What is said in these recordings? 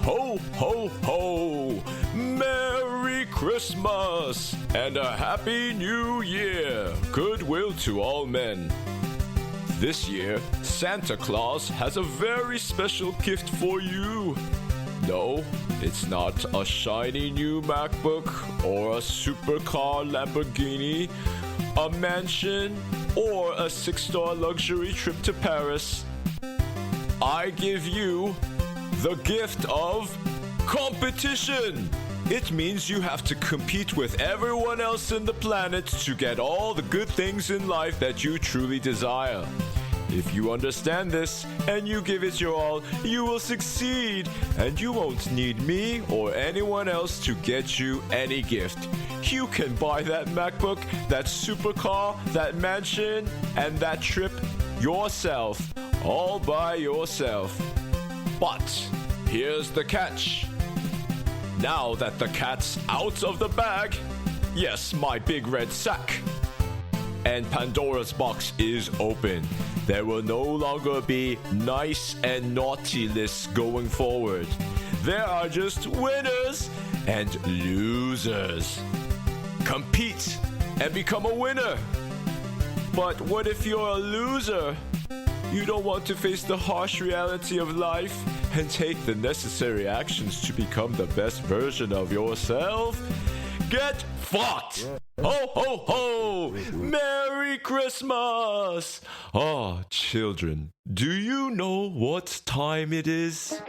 Ho, ho, ho! Merry Christmas and a Happy New Year! Goodwill to all men. This year, Santa Claus has a very special gift for you. No, it's not a shiny new Macbook or a supercar Lamborghini, a mansion, or a 6-star luxury trip to Paris. I give you the gift of competition. It means you have to compete with everyone else in the planet to get all the good things in life that you truly desire. If you understand this and you give it your all, you will succeed, and you won't need me or anyone else to get you any gift. You can buy that MacBook, that supercar, that mansion, and that trip yourself, all by yourself. But here's the catch. Now that the cat's out of the bag, yes, my big red sack, and Pandora's box is open, there will no longer be nice and naughty lists going forward. There are just winners and losers. Compete and become a winner. But what if you're a loser? You don't want to face the harsh reality of life and take the necessary actions to become the best version of yourself? Get fucked! Ho, ho, ho! Merry Christmas! Ah, children, do you know what time it is?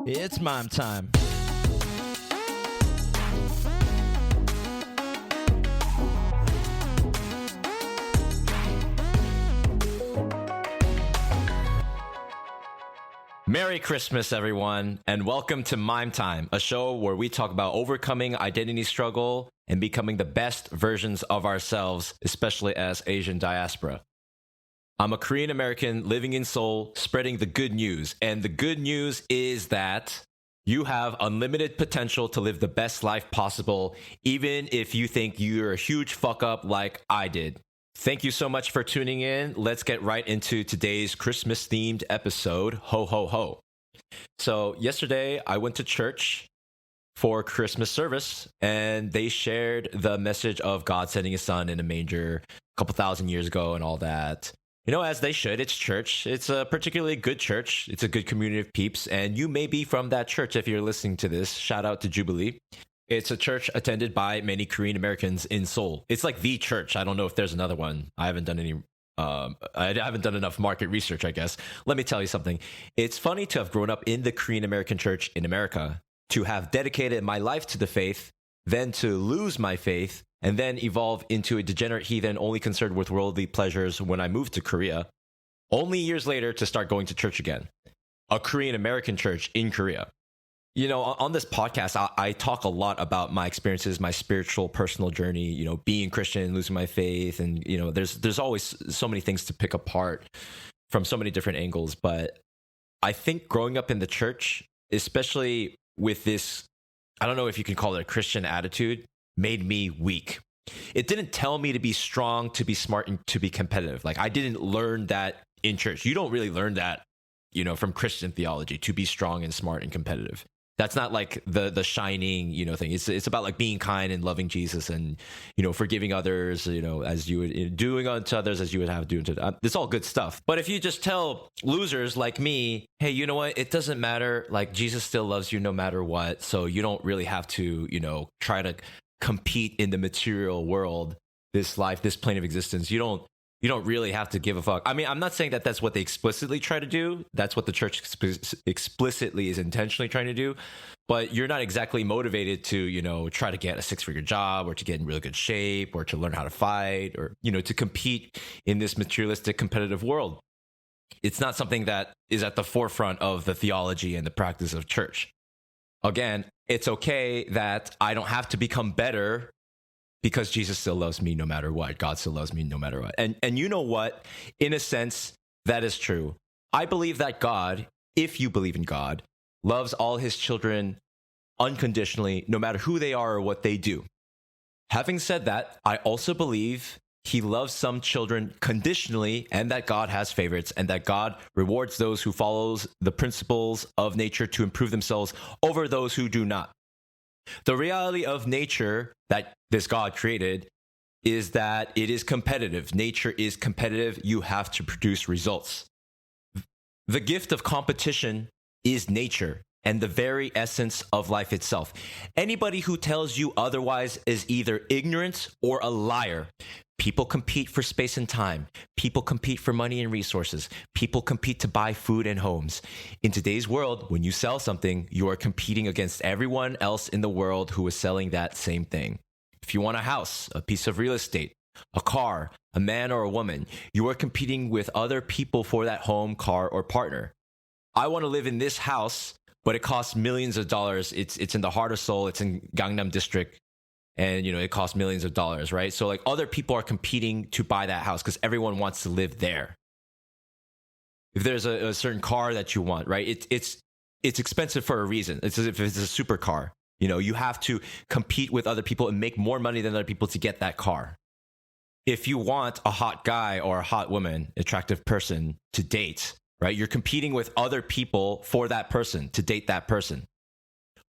It's mime time. Merry Christmas, everyone, and welcome to Mime Time, a show where we talk about overcoming identity struggle and becoming the best versions of ourselves, especially as Asian diaspora. I'm a Korean American living in Seoul, spreading the good news, and the good news is that you have unlimited potential to live the best life possible, even if you think you're a huge fuck up like I did. Thank you so much for tuning in. Let's get right into today's Christmas-themed episode, Ho Ho Ho. So yesterday, I went to church for Christmas service, and they shared the message of God sending his son in a manger a couple thousand years ago and all that. You know, as they should. It's church. It's a particularly good church. It's a good community of peeps, and you may be from that church if you're listening to this. Shout out to Jubilee. It's a church attended by many Korean Americans in Seoul. It's like the church. I don't know if there's another one. I haven't done enough market research, I guess. Let me tell you something. It's funny to have grown up in the Korean American church in America, to have dedicated my life to the faith, then to lose my faith, and then evolve into a degenerate heathen only concerned with worldly pleasures when I moved to Korea, only years later to start going to church again. A Korean American church in Korea. You know, on this podcast, I talk a lot about my experiences, my spiritual, personal journey, you know, being Christian, losing my faith. And, you know, there's always so many things to pick apart from so many different angles. But I think growing up in the church, especially with this, I don't know if you can call it a Christian attitude, made me weak. It didn't tell me to be strong, to be smart, and to be competitive. Like, I didn't learn that in church. You don't really learn that, you know, from Christian theology, to be strong and smart and competitive. That's not like the shining, you know, thing. It's about like being kind and loving Jesus and, you know, forgiving others, you know, as you would, doing unto others as you would have doing to it's all good stuff. But if you just tell losers like me, hey, you know what? It doesn't matter. Like, Jesus still loves you no matter what. So you don't really have to, you know, try to compete in the material world, this life, this plane of existence. You don't really have to give a fuck. I mean, I'm not saying that that's what they explicitly try to do. That's what the church explicitly is intentionally trying to do. But you're not exactly motivated to, you know, try to get a 6-figure job or to get in really good shape or to learn how to fight or, you know, to compete in this materialistic competitive world. It's not something that is at the forefront of the theology and the practice of church. Again, it's okay that I don't have to become better because Jesus still loves me no matter what. God still loves me no matter what. And you know what? In a sense, that is true. I believe that God, if you believe in God, loves all his children unconditionally, no matter who they are or what they do. Having said that, I also believe He loves some children conditionally, and that God has favorites, and that God rewards those who follows the principles of nature to improve themselves over those who do not. The reality of nature that this God created is that it is competitive. Nature is competitive. You have to produce results. The gift of competition is nature and the very essence of life itself. Anybody who tells you otherwise is either ignorant or a liar. People compete for space and time. People compete for money and resources. People compete to buy food and homes. In today's world, when you sell something, you are competing against everyone else in the world who is selling that same thing. If you want a house, a piece of real estate, a car, a man or a woman, you are competing with other people for that home, car, or partner. I want to live in this house, but it costs millions of dollars. It's in the heart of Seoul. It's in Gangnam district. And, it costs millions of dollars, right? So, like, other people are competing to buy that house because everyone wants to live there. If there's a certain car that you want, right? It's expensive for a reason. It's as if it's a supercar. You have to compete with other people and make more money than other people to get that car. If you want a hot guy or a hot woman, attractive person to date, right? You're competing with other people for that person, to date that person.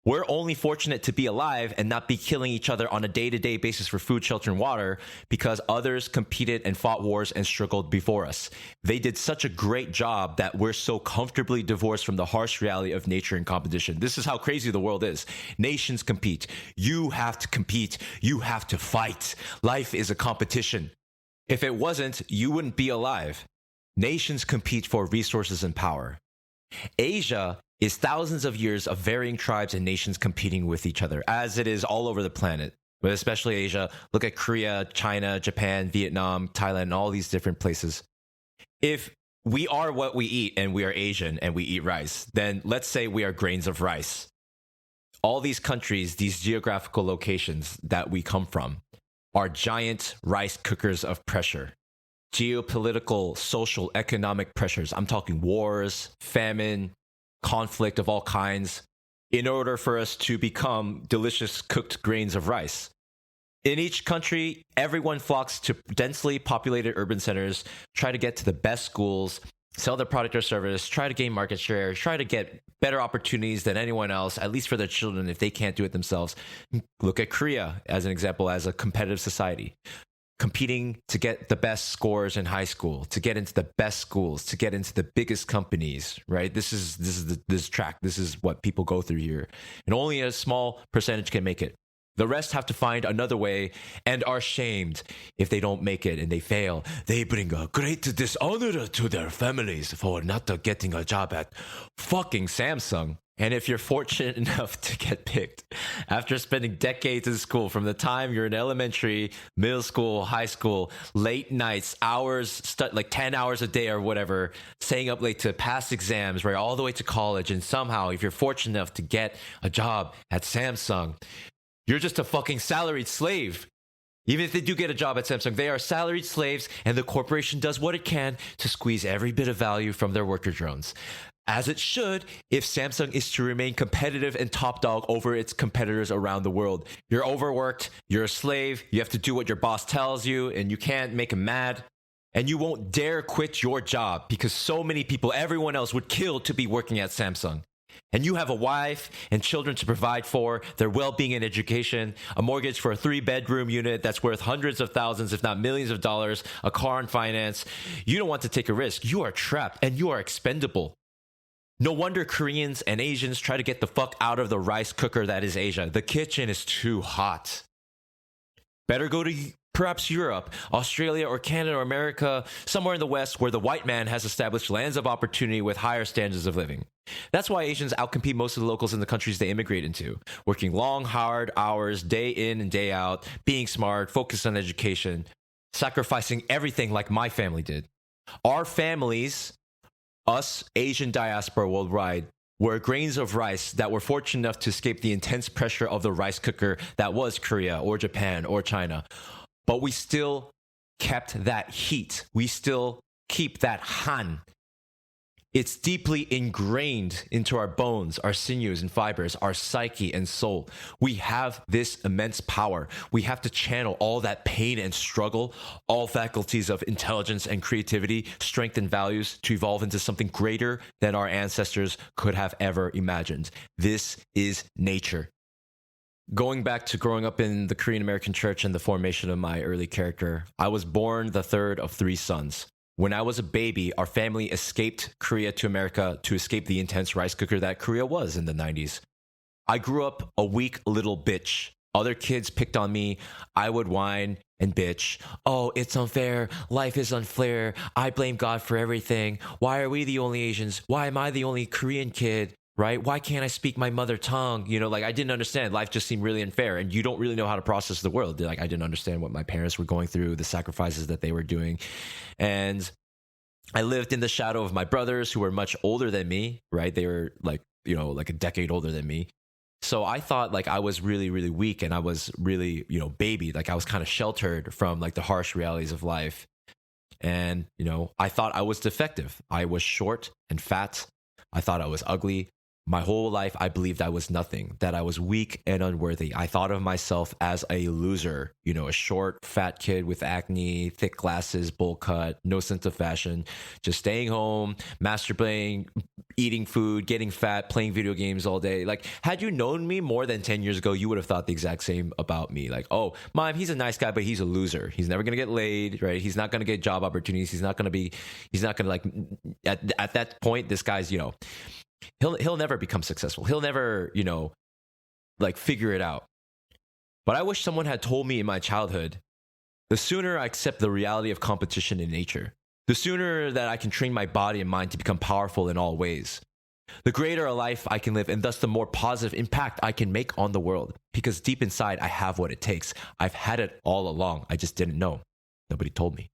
We're only fortunate to be alive and not be killing each other on a day-to-day basis for food, shelter, and water because others competed and fought wars and struggled before us. They did such a great job that we're so comfortably divorced from the harsh reality of nature and competition. This is how crazy the world is. Nations compete. You have to compete. You have to fight. Life is a competition. If it wasn't, you wouldn't be alive. Nations compete for resources and power. Asia is thousands of years of varying tribes and nations competing with each other, as it is all over the planet, but especially Asia. Look at Korea, China, Japan, Vietnam, Thailand, and all these different places. If we are what we eat and we are Asian and we eat rice, then let's say we are grains of rice. All these countries, these geographical locations that we come from, are giant rice cookers of pressure. Geopolitical, social, economic pressures. I'm talking wars, famine, conflict of all kinds, in order for us to become delicious cooked grains of rice. In each country, everyone flocks to densely populated urban centers, try to get to the best schools, sell their product or service, try to gain market share, try to get better opportunities than anyone else, at least for their children if they can't do it themselves. Look at Korea as an example, as a competitive society. Competing to get the best scores in high school, to get into the best schools, to get into the biggest companies, right? This is track. This is what people go through here. And only a small percentage can make it. The rest have to find another way and are shamed if they don't make it and they fail. They bring a great dishonor to their families for not getting a job at fucking Samsung. And if you're fortunate enough to get picked after spending decades in school, from the time you're in elementary, middle school, high school, late nights, hours, like 10 hours a day or whatever, staying up late to pass exams, right, all the way to college. And somehow, if you're fortunate enough to get a job at Samsung, you're just a fucking salaried slave. Even if they do get a job at Samsung, they are salaried slaves, and the corporation does what it can to squeeze every bit of value from their worker drones. As it should, if Samsung is to remain competitive and top dog over its competitors around the world. You're overworked, you're a slave, you have to do what your boss tells you, and you can't make him mad. And you won't dare quit your job because so many people, everyone else, would kill to be working at Samsung. And you have a wife and children to provide for, their well-being and education, a mortgage for a 3-bedroom unit that's worth hundreds of thousands, if not millions of dollars, a car on finance. You don't want to take a risk. You are trapped and you are expendable. No wonder Koreans and Asians try to get the fuck out of the rice cooker that is Asia. The kitchen is too hot. Better go to perhaps Europe, Australia, or Canada, or America, somewhere in the West where the white man has established lands of opportunity with higher standards of living. That's why Asians outcompete most of the locals in the countries they immigrate into, working long, hard hours, day in and day out, being smart, focused on education, sacrificing everything like my family did. Our families, us Asian diaspora worldwide, were grains of rice that were fortunate enough to escape the intense pressure of the rice cooker that was Korea or Japan or China. But we still kept that heat. We still keep that han. It's deeply ingrained into our bones, our sinews and fibers, our psyche and soul. We have this immense power. We have to channel all that pain and struggle, all faculties of intelligence and creativity, strength and values to evolve into something greater than our ancestors could have ever imagined. This is nature. Going back to growing up in the Korean American church and the formation of my early character, I was born the third of three sons. When I was a baby, our family escaped Korea to America to escape the intense rice cooker that Korea was in the 90s. I grew up a weak little bitch. Other kids picked on me. I would whine and bitch. Oh, it's unfair. Life is unfair. I blame God for everything. Why are we the only Asians? Why am I the only Korean kid? Right? Why can't I speak my mother tongue? Like I didn't understand. Life just seemed really unfair. And you don't really know how to process the world. Like I didn't understand what my parents were going through, the sacrifices that they were doing. And I lived in the shadow of my brothers who were much older than me, right? They were like a decade older than me. So I thought like I was really, really weak and I was really, baby. Like I was kind of sheltered from like the harsh realities of life. And, I thought I was defective. I was short and fat. I thought I was ugly. My whole life, I believed I was nothing, that I was weak and unworthy. I thought of myself as a loser, a short, fat kid with acne, thick glasses, bowl cut, no sense of fashion, just staying home, masturbating, eating food, getting fat, playing video games all day. Like, had you known me more than 10 years ago, you would have thought the exact same about me. Like, oh, Mom, he's a nice guy, but he's a loser. He's never going to get laid, right? He's not going to get job opportunities. He's not going to like, at that point, this guy's, He'll never become successful. He'll never, like figure it out. But I wish someone had told me in my childhood, the sooner I accept the reality of competition in nature, the sooner that I can train my body and mind to become powerful in all ways, the greater a life I can live and thus the more positive impact I can make on the world. Because deep inside, I have what it takes. I've had it all along. I just didn't know. Nobody told me.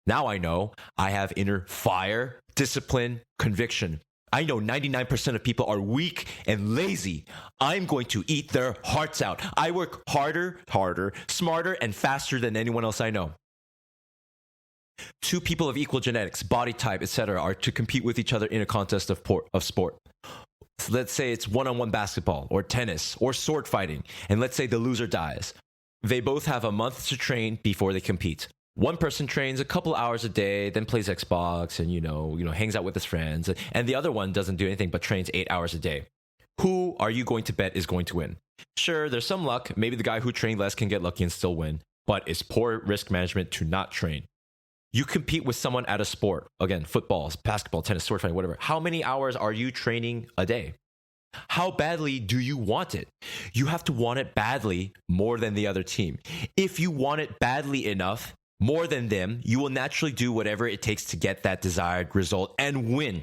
Now I know I have inner fire, discipline, conviction. I know 99% of people are weak and lazy. I'm going to eat their hearts out. I work harder, smarter, and faster than anyone else I know. Two people of equal genetics, body type, etc., are to compete with each other in a contest of sport. So let's say it's one-on-one basketball or tennis or sword fighting, and let's say the loser dies. They both have a month to train before they compete. One person trains a couple hours a day, then plays Xbox and, hangs out with his friends. And the other one doesn't do anything but trains 8 hours a day. Who are you going to bet is going to win? Sure, there's some luck. Maybe the guy who trained less can get lucky and still win. But it's poor risk management to not train. You compete with someone at a sport. Again, football, basketball, tennis, sword fighting, whatever. How many hours are you training a day? How badly do you want it? You have to want it badly more than the other team. If you want it badly enough, more than them, you will naturally do whatever it takes to get that desired result and win.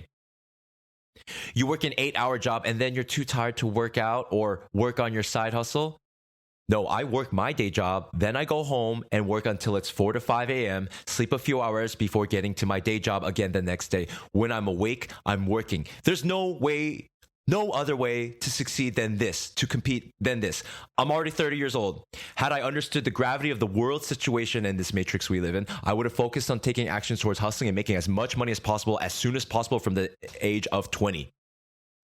You work an 8-hour job and then you're too tired to work out or work on your side hustle. No, I work my day job, then I go home and work until it's 4 to 5 a.m., sleep a few hours before getting to my day job again the next day. When I'm awake, I'm working. There's no other way to succeed than this, to compete than this. I'm already 30 years old. Had I understood the gravity of the world situation and this matrix we live in, I would have focused on taking actions towards hustling and making as much money as possible as soon as possible from the age of 20.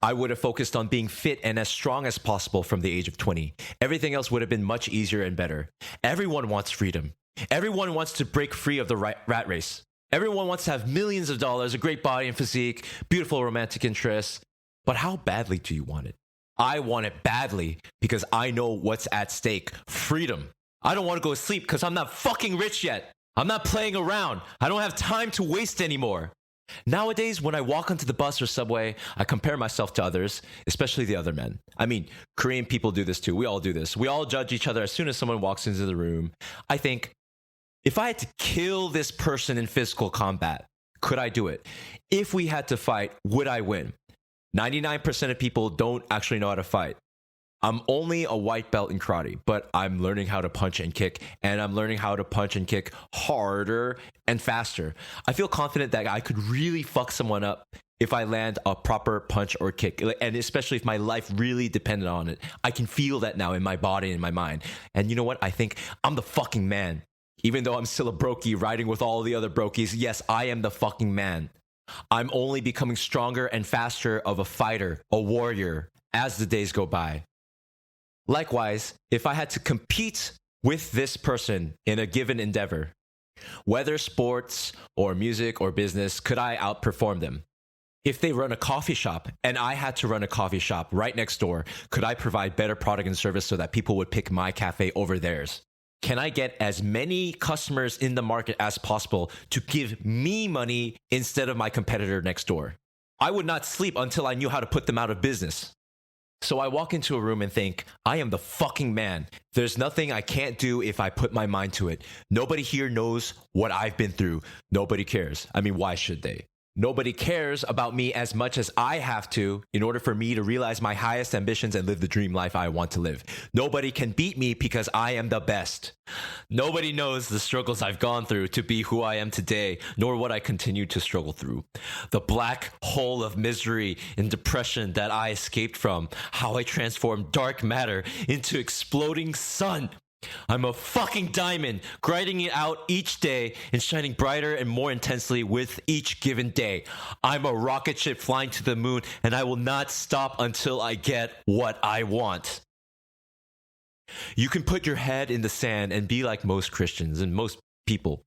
I would have focused on being fit and as strong as possible from the age of 20. Everything else would have been much easier and better. Everyone wants freedom. Everyone wants to break free of the rat race. Everyone wants to have millions of dollars, a great body and physique, beautiful romantic interests. But how badly do you want it? I want it badly because I know what's at stake. Freedom. I don't want to go to sleep because I'm not fucking rich yet. I'm not playing around. I don't have time to waste anymore. Nowadays, when I walk onto the bus or subway, I compare myself to others, especially the other men. I mean, Korean people do this too. We all do this. We all judge each other as soon as someone walks into the room. I think, if I had to kill this person in physical combat, could I do it? If we had to fight, would I win? 99% of people don't actually know how to fight. I'm only a white belt in karate, but I'm learning how to punch and kick, and I'm learning how to punch and kick harder and faster. I feel confident that I could really fuck someone up if I land a proper punch or kick, and especially if my life really depended on it. I can feel that now in my body and in my mind. And you know what? I think I'm the fucking man. Even though I'm still a brokey riding with all the other brokies, yes, I am the fucking man. I'm only becoming stronger and faster of a fighter, a warrior, as the days go by. Likewise, if I had to compete with this person in a given endeavor, whether sports or music or business, could I outperform them? If they run a coffee shop and I had to run a coffee shop right next door, could I provide better product and service so that people would pick my cafe over theirs? Can I get as many customers in the market as possible to give me money instead of my competitor next door? I would not sleep until I knew how to put them out of business. So I walk into a room and think, I am the fucking man. There's nothing I can't do if I put my mind to it. Nobody here knows what I've been through. Nobody cares. I mean, why should they? Nobody cares about me as much as I have to in order for me to realize my highest ambitions and live the dream life I want to live. Nobody can beat me because I am the best. Nobody knows the struggles I've gone through to be who I am today, nor what I continue to struggle through. The black hole of misery and depression that I escaped from, how I transformed dark matter into exploding sun. I'm a fucking diamond, grinding it out each day and shining brighter and more intensely with each given day. I'm a rocket ship flying to the moon, and I will not stop until I get what I want. You can put your head in the sand and be like most Christians and most people.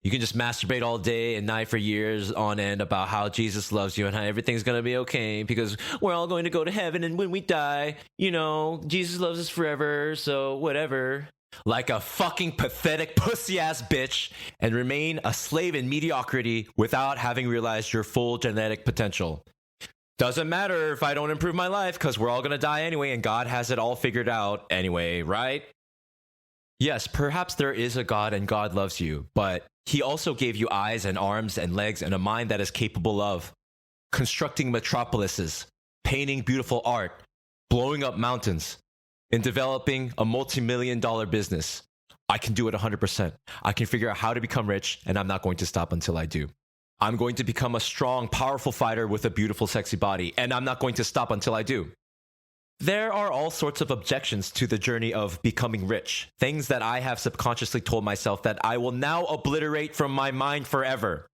You can just masturbate all day and night for years on end about how Jesus loves you and how everything's going to be okay because we're all going to go to heaven, and when we die, Jesus loves us forever, so whatever. Like a fucking pathetic pussy-ass bitch, and remain a slave in mediocrity without having realized your full genetic potential. Doesn't matter if I don't improve my life because we're all going to die anyway and God has it all figured out anyway, right? Yes, perhaps there is a God and God loves you, but he also gave you eyes and arms and legs and a mind that is capable of constructing metropolises, painting beautiful art, blowing up mountains, and developing a multi-million-dollar business. I can do it 100%. I can figure out how to become rich, and I'm not going to stop until I do. I'm going to become a strong, powerful fighter with a beautiful, sexy body, and I'm not going to stop until I do. There are all sorts of objections to the journey of becoming rich, things that I have subconsciously told myself that I will now obliterate from my mind forever.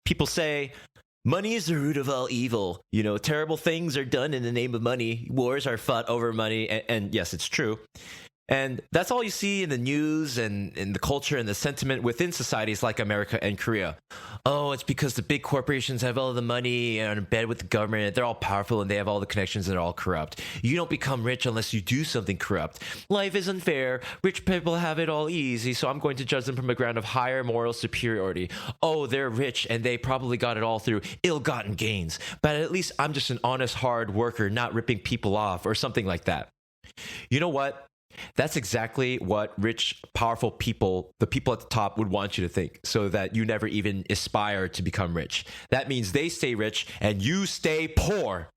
People say, money is the root of all evil. Terrible things are done in the name of money. Wars are fought over money. And yes, it's true. And that's all you see in the news and in the culture and the sentiment within societies like America and Korea. Oh, it's because the big corporations have all the money and are in bed with the government. They're all powerful and they have all the connections and they're all corrupt. You don't become rich unless you do something corrupt. Life is unfair. Rich people have it all easy, so I'm going to judge them from a ground of higher moral superiority. Oh, they're rich and they probably got it all through ill-gotten gains. But at least I'm just an honest, hard worker, not ripping people off or something like that. You know what? That's exactly what rich, powerful people, the people at the top, would want you to think, so that you never even aspire to become rich. That means they stay rich and you stay poor.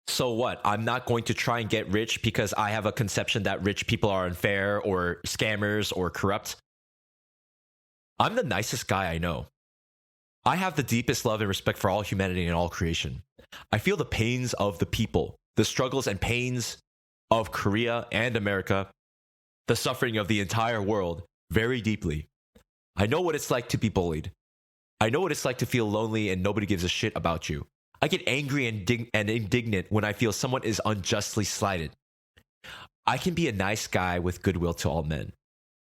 So what? I'm not going to try and get rich because I have a conception that rich people are unfair or scammers or corrupt. I'm the nicest guy I know. I have the deepest love and respect for all humanity and all creation. I feel the pains of the people, the struggles and pains of Korea and America, the suffering of the entire world, very deeply. I know what it's like to be bullied. I know what it's like to feel lonely and nobody gives a shit about you. I get angry and indignant when I feel someone is unjustly slighted. I can be a nice guy with goodwill to all men.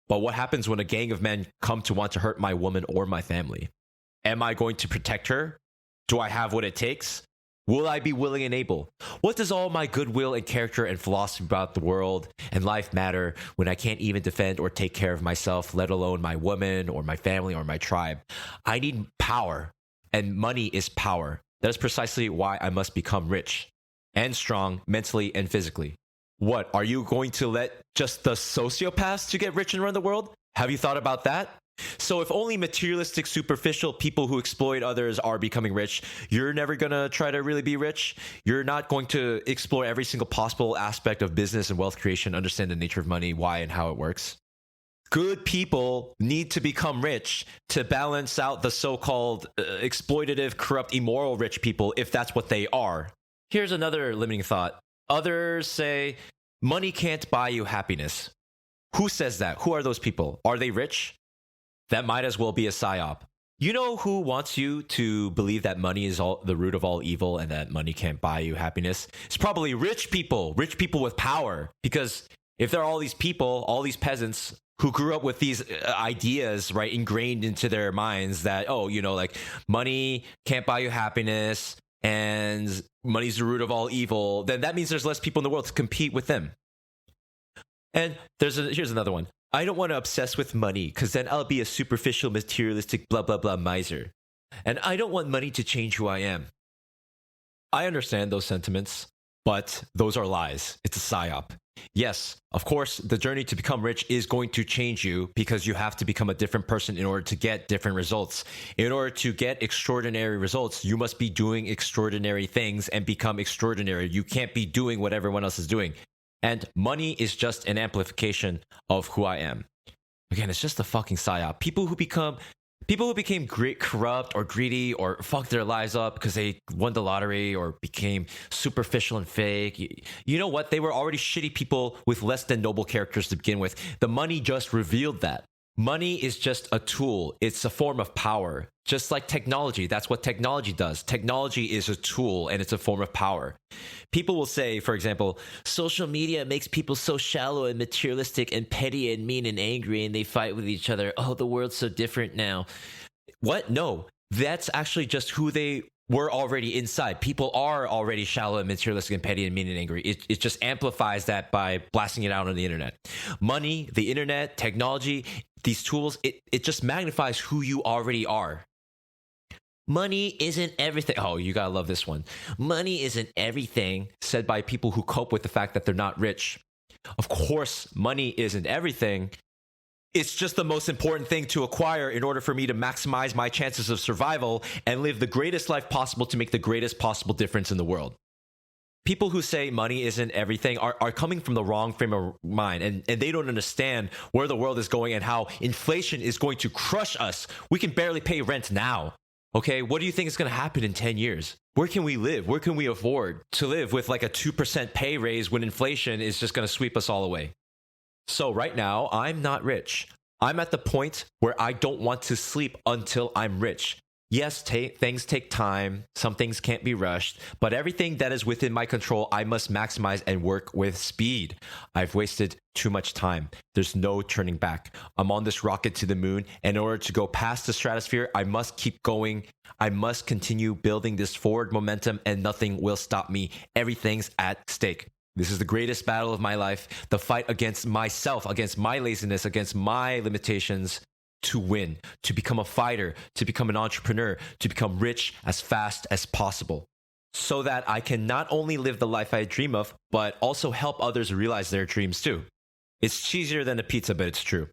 But what happens when a gang of men come to want to hurt my woman or my family? Am I going to protect her? Do I have what it takes? Will I be willing and able? What does all my goodwill and character and philosophy about the world and life matter when I can't even defend or take care of myself, let alone my woman or my family or my tribe? I need power, and money is power. That is precisely why I must become rich and strong mentally and physically. What, are you going to let just the sociopaths to get rich and run the world? Have you thought about that? So if only materialistic, superficial people who exploit others are becoming rich, you're never going to try to really be rich? You're not going to explore every single possible aspect of business and wealth creation, understand the nature of money, why and how it works? Good people need to become rich to balance out the so-called exploitative, corrupt, immoral rich people, if that's what they are. Here's another limiting thought. Others say, money can't buy you happiness. Who says that? Who are those people? Are they rich? That might as well be a psyop. You know who wants you to believe that money is all the root of all evil and that money can't buy you happiness? It's probably rich people with power. Because if there are all these people, all these peasants who grew up with these ideas, right, ingrained into their minds that, oh, like money can't buy you happiness and money's the root of all evil, then that means there's less people in the world to compete with them. And here's another one. I don't want to obsess with money because then I'll be a superficial, materialistic, blah, blah, blah miser. And I don't want money to change who I am. I understand those sentiments, but those are lies. It's a psyop. Yes, of course, the journey to become rich is going to change you because you have to become a different person in order to get different results. In order to get extraordinary results, you must be doing extraordinary things and become extraordinary. You can't be doing what everyone else is doing. And money is just an amplification of who I am. Again, it's just a fucking psyop. People who became great, corrupt or greedy or fucked their lives up because they won the lottery or became superficial and fake. You know what? They were already shitty people with less than noble characters to begin with. The money just revealed that. Money is just a tool. It's a form of power. Just like technology. That's what technology does. Technology is a tool and it's a form of power. People will say, for example, social media makes people so shallow and materialistic and petty and mean and angry and they fight with each other. Oh, the world's so different now. What? No, that's actually just who they were already inside. People are already shallow and materialistic and petty and mean and angry. It just amplifies that by blasting it out on the internet. Money, the internet, technology, these tools, it just magnifies who you already are. Money isn't everything. Oh, you gotta love this one. Money isn't everything, said by people who cope with the fact that they're not rich. Of course, money isn't everything. It's just the most important thing to acquire in order for me to maximize my chances of survival and live the greatest life possible to make the greatest possible difference in the world. People who say money isn't everything are coming from the wrong frame of mind, and they don't understand where the world is going and how inflation is going to crush us. We can barely pay rent now. Okay, what do you think is going to happen in 10 years? Where can we live? Where can we afford to live with like a 2% pay raise when inflation is just going to sweep us all away? So right now, I'm not rich. I'm at the point where I don't want to sleep until I'm rich. Yes, things take time. Some things can't be rushed. But everything that is within my control, I must maximize and work with speed. I've wasted too much time. There's no turning back. I'm on this rocket to the moon. And in order to go past the stratosphere, I must keep going. I must continue building this forward momentum and nothing will stop me. Everything's at stake. This is the greatest battle of my life. The fight against myself, against my laziness, against my limitations. To win, to become a fighter, to become an entrepreneur, to become rich as fast as possible, so that I can not only live the life I dream of, but also help others realize their dreams too. It's cheesier than a pizza, but it's true.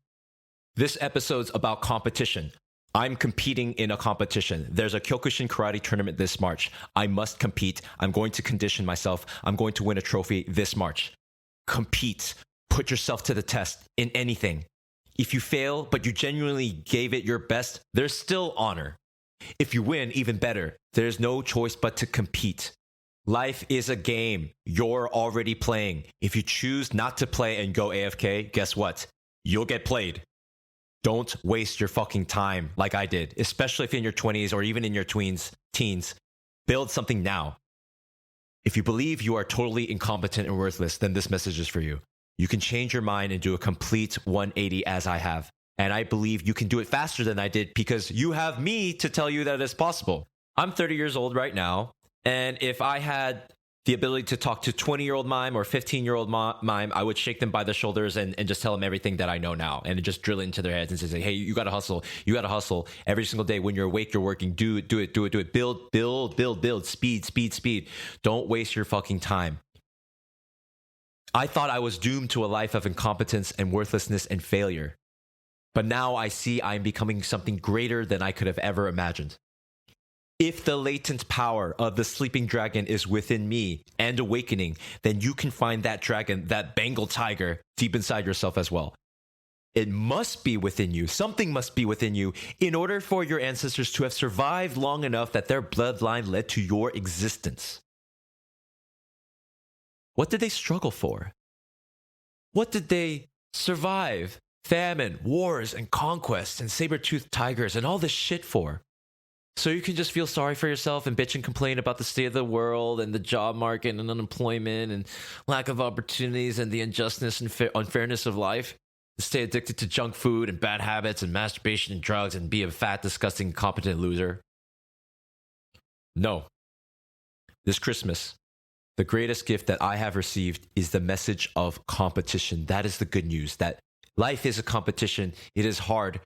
This episode's about competition. I'm competing in a competition. There's a Kyokushin karate tournament this March. I must compete. I'm going to condition myself. I'm going to win a trophy this March. Compete. Put yourself to the test in anything. If you fail, but you genuinely gave it your best, there's still honor. If you win, even better. There's no choice but to compete. Life is a game. You're already playing. If you choose not to play and go AFK, guess what? You'll get played. Don't waste your fucking time like I did, especially if in your 20s or even in your teens. Build something now. If you believe you are totally incompetent and worthless, then this message is for you. You can change your mind and do a complete 180 as I have. And I believe you can do it faster than I did because you have me to tell you that it's possible. I'm 30 years old right now. And if I had the ability to talk to 20-year-old mime or 15-year-old mime, I would shake them by the shoulders and just tell them everything that I know now and just drill it into their heads and say, hey, you got to hustle. You got to hustle. Every single day when you're awake, you're working. Do it. Build. Speed. Don't waste your fucking time. I thought I was doomed to a life of incompetence and worthlessness and failure. But now I see I am becoming something greater than I could have ever imagined. If the latent power of the sleeping dragon is within me and awakening, then you can find that dragon, that Bengal tiger, deep inside yourself as well. It must be within you. Something must be within you in order for your ancestors to have survived long enough that their bloodline led to your existence. What did they struggle for? What did they survive famine, wars, and conquests, and saber-toothed tigers, and all this shit for? So you can just feel sorry for yourself and bitch and complain about the state of the world and the job market and unemployment and lack of opportunities and the injustice and unfairness of life? Stay addicted to junk food and bad habits and masturbation and drugs and be a fat, disgusting, incompetent loser? No. This Christmas, the greatest gift that I have received is the message of competition. That is the good news, that life is a competition. It is hard,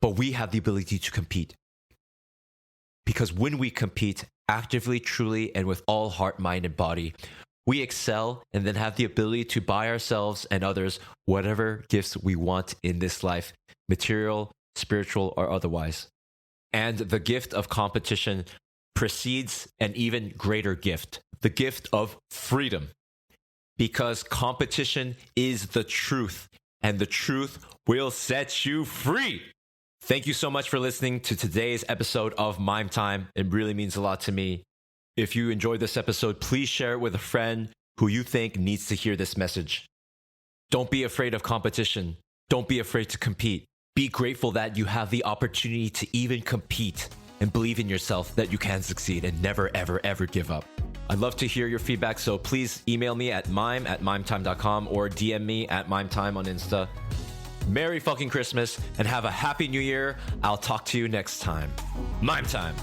but we have the ability to compete. Because when we compete actively, truly, and with all heart, mind, and body, we excel and then have the ability to buy ourselves and others whatever gifts we want in this life, material, spiritual, or otherwise. And the gift of competition precedes an even greater gift, the gift of freedom. Because competition is the truth, and the truth will set you free. Thank you so much for listening to today's episode of Mime Time. It really means a lot to me. If you enjoyed this episode, please share it with a friend who you think needs to hear this message. Don't be afraid of competition. Don't be afraid to compete. Be grateful that you have the opportunity to even compete, and believe in yourself that you can succeed and never, ever, ever give up. I'd love to hear your feedback, so please email me at mime@mimetime.com or DM me at mimetime on Insta. Merry fucking Christmas and have a happy new year. I'll talk to you next time. Mime Time.